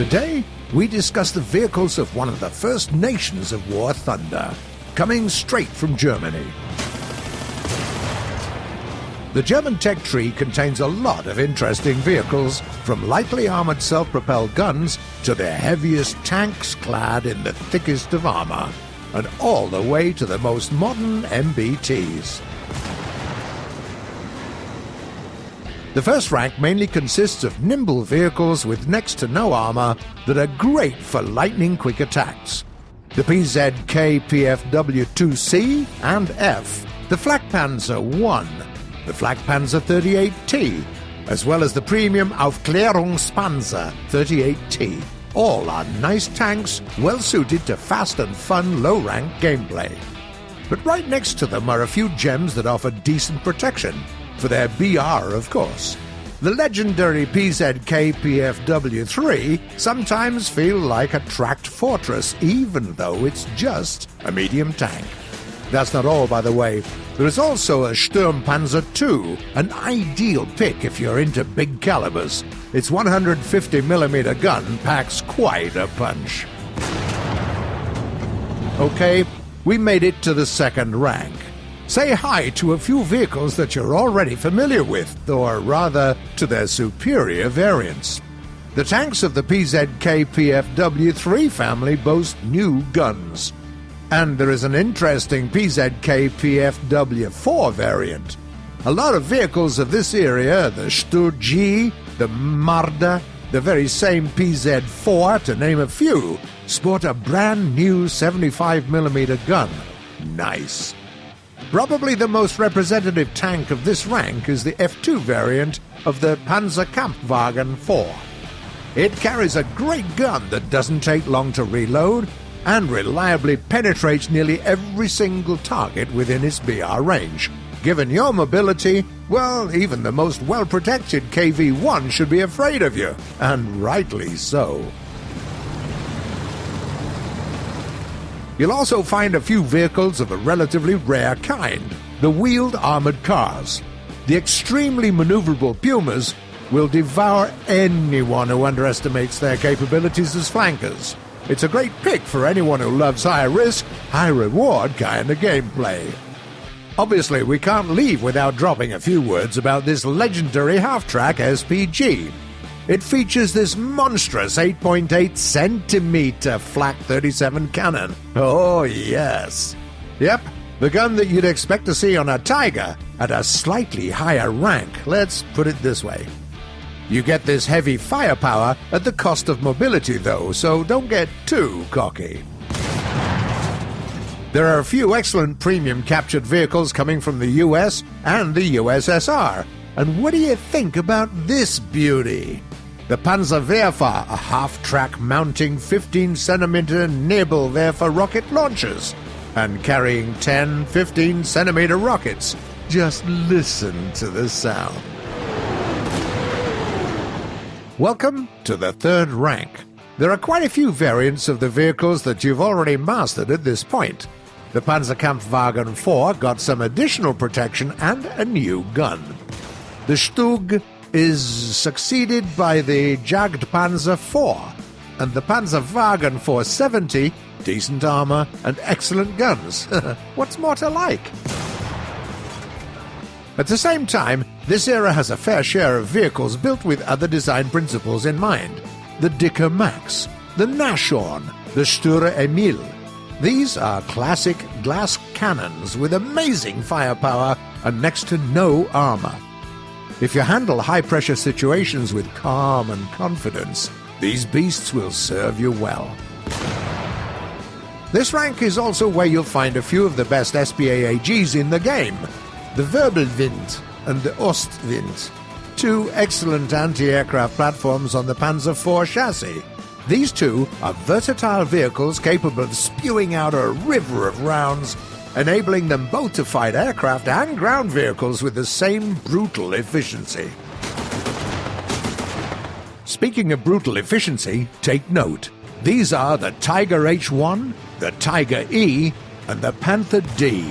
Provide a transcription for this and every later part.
Today, we discuss the vehicles of one of the first nations of War Thunder, coming straight from Germany. The German tech tree contains a lot of interesting vehicles, from lightly armored self-propelled guns to their heaviest tanks clad in the thickest of armor, and all the way to the most modern MBTs. The first rank mainly consists of nimble vehicles with next to no armor that are great for lightning-quick attacks. The PZK PFW-2C and F, the Flak Panzer I, the Flak Panzer 38T, as well as the premium Aufklärungspanzer 38T. All are nice tanks, well suited to fast and fun low-rank gameplay. But right next to them are a few gems that offer decent protection, for their BR, of course. The legendary PZK PFW-3 sometimes feel like a tracked fortress, even though it's just a medium tank. That's not all, by the way. There is also a Sturmpanzer II, an ideal pick if you're into big calibers. Its 150mm gun packs quite a punch. Okay, we made it to the second rank. Say hi to a few vehicles that you're already familiar with, or rather, to their superior variants. The tanks of the PZK PFW-3 family boast new guns. And there is an interesting PZK PFW-4 variant. A lot of vehicles of this era, the Sturgi, the Marder, the very same PZ-4, to name a few, sport a brand new 75mm gun. Nice. Probably the most representative tank of this rank is the F2 variant of the Panzerkampfwagen 4. It carries a great gun that doesn't take long to reload and reliably penetrates nearly every single target within its BR range. Given your mobility, well, even the most well-protected KV-1 should be afraid of you, and rightly so. You'll also find a few vehicles of a relatively rare kind, the wheeled armored cars. The extremely maneuverable Pumas will devour anyone who underestimates their capabilities as flankers. It's a great pick for anyone who loves high-risk, high-reward kind of gameplay. Obviously, we can't leave without dropping a few words about this legendary half-track SPG. It features this monstrous 8.8cm Flak 37 cannon. Oh, yes. Yep, the gun that you'd expect to see on a Tiger at a slightly higher rank, let's put it this way. You get this heavy firepower at the cost of mobility, though, so don't get too cocky. There are a few excellent premium captured vehicles coming from the US and the USSR. And what do you think about this beauty? The Panzerwerfer, a half-track mounting 15cm Nebelwerfer rocket launchers, and carrying 10 15cm rockets. Just listen to the sound. Welcome to the third rank. There are quite a few variants of the vehicles that you've already mastered at this point. The Panzerkampfwagen 4 got some additional protection and a new gun. The Stug is succeeded by the Jagdpanzer 4, and the Panzerwagen 470, decent armor and excellent guns. What's more to like? At the same time, this era has a fair share of vehicles built with other design principles in mind. The Dicker Max, the Nashorn, the Sture Emil. These are classic glass cannons with amazing firepower and next to no armor. If you handle high-pressure situations with calm and confidence, these beasts will serve you well. This rank is also where you'll find a few of the best SPAAGs in the game. The Wirbelwind and the Ostwind, two excellent anti-aircraft platforms on the Panzer IV chassis. These two are versatile vehicles capable of spewing out a river of rounds, enabling them both to fight aircraft and ground vehicles with the same brutal efficiency. Speaking of brutal efficiency, take note. These are the Tiger H1, the Tiger E, and the Panther D.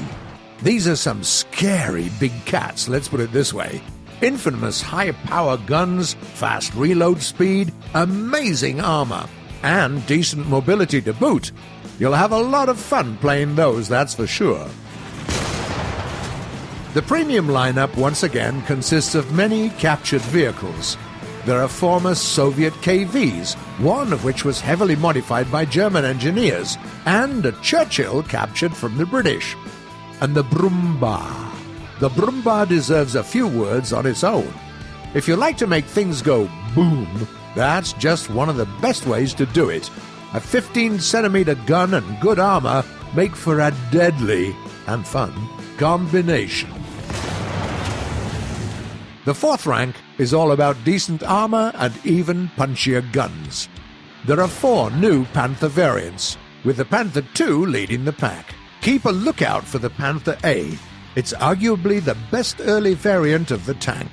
These are some scary big cats, let's put it this way. infamous high-power guns, fast reload speed, amazing armor, and decent mobility to boot. You'll have a lot of fun playing those, that's for sure. The premium lineup once again consists of many captured vehicles. There are former Soviet KVs, one of which was heavily modified by German engineers, and a Churchill captured from the British. And the Brumba. The Brumba deserves a few words on its own. If you like to make things go boom, that's just one of the best ways to do it. A 15-centimeter gun and good armor make for a deadly and fun combination. The fourth rank is all about decent armor and even punchier guns. There are 4 new Panther variants, with the Panther II leading the pack. Keep a lookout for the Panther A. It's arguably the best early variant of the tank.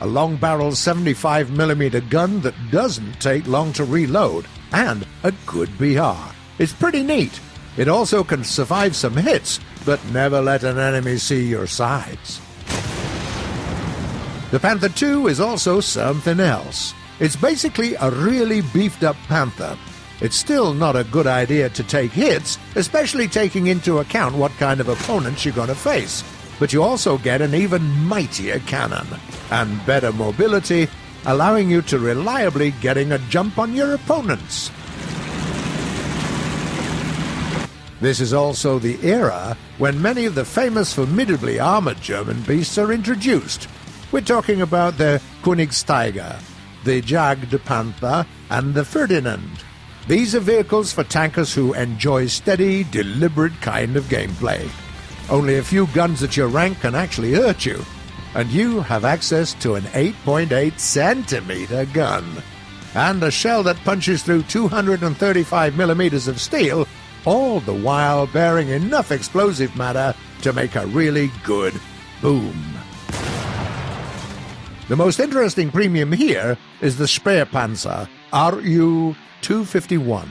A long-barrel 75mm gun that doesn't take long to reload, and a good BR. It's pretty neat. It also can survive some hits, but never let an enemy see your sides. The Panther II is also something else. It's basically a really beefed-up Panther. It's still not a good idea to take hits, especially taking into account what kind of opponents you're going to face. But you also get an even mightier cannon, and better mobility, allowing you to reliably getting a jump on your opponents. This is also the era when many of the famous formidably armored German beasts are introduced. We're talking about the Königsteiger, the Jagdpanther, and the Ferdinand. These are vehicles for tankers who enjoy steady, deliberate kind of gameplay. Only a few guns at your rank can actually hurt you, and you have access to an 8.8 centimeter gun, and a shell that punches through 235 millimeters of steel, all the while bearing enough explosive matter to make a really good boom. The most interesting premium here is the Speerpanzer Ru-251.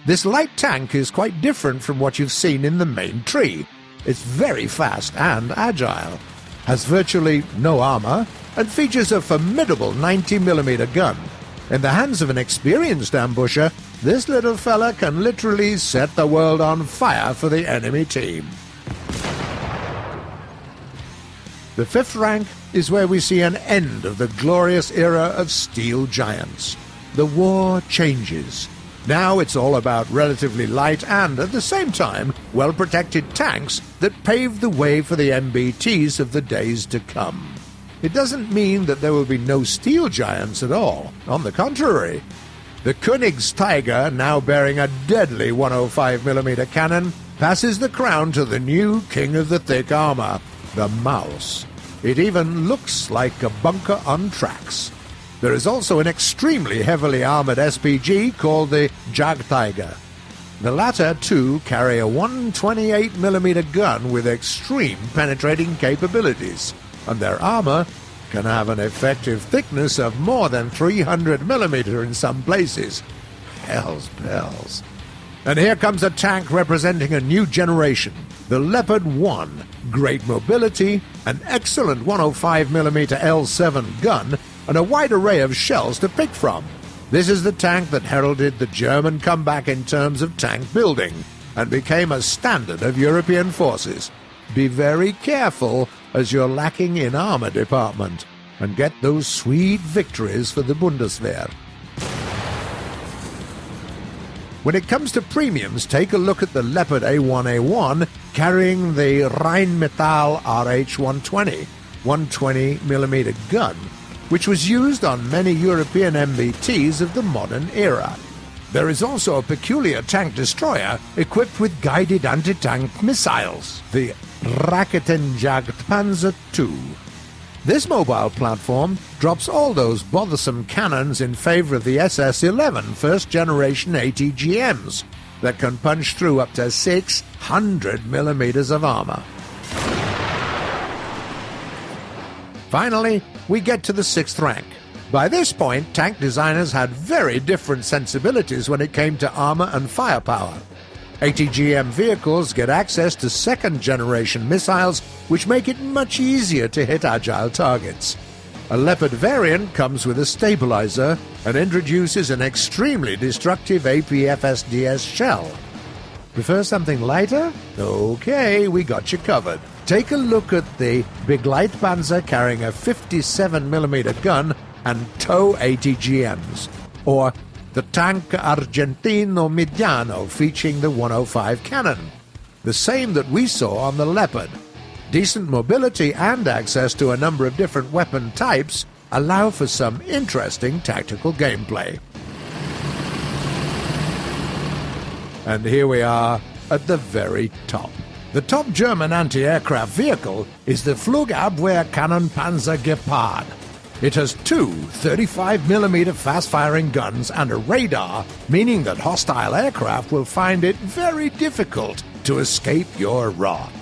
This light tank is quite different from what you've seen in the main tree. It's very fast and agile, has virtually no armor, and features a formidable 90mm gun. In the hands of an experienced ambusher, this little fella can literally set the world on fire for the enemy team. The fifth rank is where we see an end of the glorious era of steel giants. The war changes. Now it's all about relatively light and, at the same time, well-protected tanks that pave the way for the MBTs of the days to come. It doesn't mean that there will be no steel giants at all. On the contrary. The Königsteiger, now bearing a deadly 105mm cannon, passes the crown to the new king of the thick armor, the Maus. It even looks like a bunker on tracks. There is also an extremely heavily armored SPG called the Jagdtiger. The latter two carry a 128mm gun with extreme penetrating capabilities, and their armor can have an effective thickness of more than 300mm in some places. Hell's bells. And here comes a tank representing a new generation, the Leopard 1. Great mobility, an excellent 105mm L7 gun, and a wide array of shells to pick from. This is the tank that heralded the German comeback in terms of tank building, and became a standard of European forces. Be very careful as you're lacking in armor department, and get those sweet victories for the Bundeswehr. When it comes to premiums, take a look at the Leopard A1A1 carrying the Rheinmetall RH-120, 120mm gun, which was used on many European MBTs of the modern era. There is also a peculiar tank destroyer equipped with guided anti-tank missiles, the Raketenjagdpanzer II. This mobile platform drops all those bothersome cannons in favor of the SS-11 first-generation ATGMs that can punch through up to 600mm of armor. Finally, we get to the sixth rank. By this point, tank designers had very different sensibilities when it came to armor and firepower. ATGM vehicles get access to second-generation missiles, which make it much easier to hit agile targets. A Leopard variant comes with a stabilizer and introduces an extremely destructive APFSDS shell. Prefer something lighter? Okay, we got you covered. Take a look at the Begleitpanzer carrying a 57mm gun and tow ATGMs, or the Tank Argentino Mediano featuring the 105 cannon, the same that we saw on the Leopard. Decent mobility and access to a number of different weapon types allow for some interesting tactical gameplay. And here we are at the very top. The top German anti-aircraft vehicle is the Flugabwehrkannonpanzer Gepard. It has two 35mm fast-firing guns and a radar, meaning that hostile aircraft will find it very difficult to escape your wrath.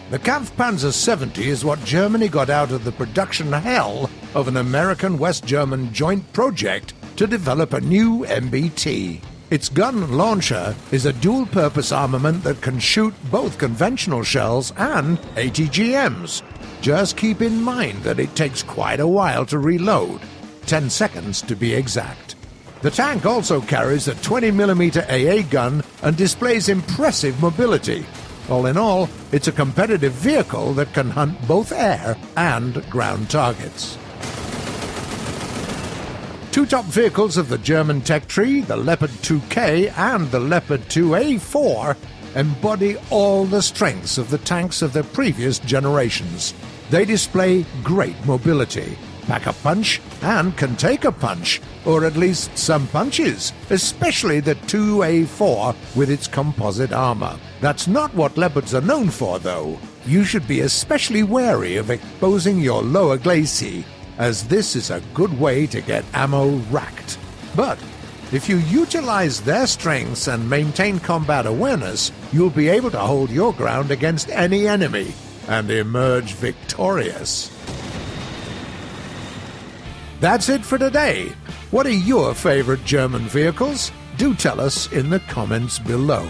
The Kampfpanzer 70 is what Germany got out of the production hell of an American-West German joint project to develop a new MBT. Its gun launcher is a dual-purpose armament that can shoot both conventional shells and ATGMs. Just keep in mind that it takes quite a while to reload, 10 seconds to be exact. The tank also carries a 20mm AA gun and displays impressive mobility. All in all, it's a competitive vehicle that can hunt both air and ground targets. Two top vehicles of the German tech tree, the Leopard 2K and the Leopard 2A4, embody all the strengths of the tanks of the previous generations. They display great mobility, pack a punch, and can take a punch, or at least some punches, especially the 2A4 with its composite armor. That's not what Leopards are known for, though. You should be especially wary of exposing your lower glacis, as this is a good way to get ammo racked. But if you utilize their strengths and maintain combat awareness, you'll be able to hold your ground against any enemy and emerge victorious. That's it for today. What are your favorite German vehicles? Do tell us in the comments below.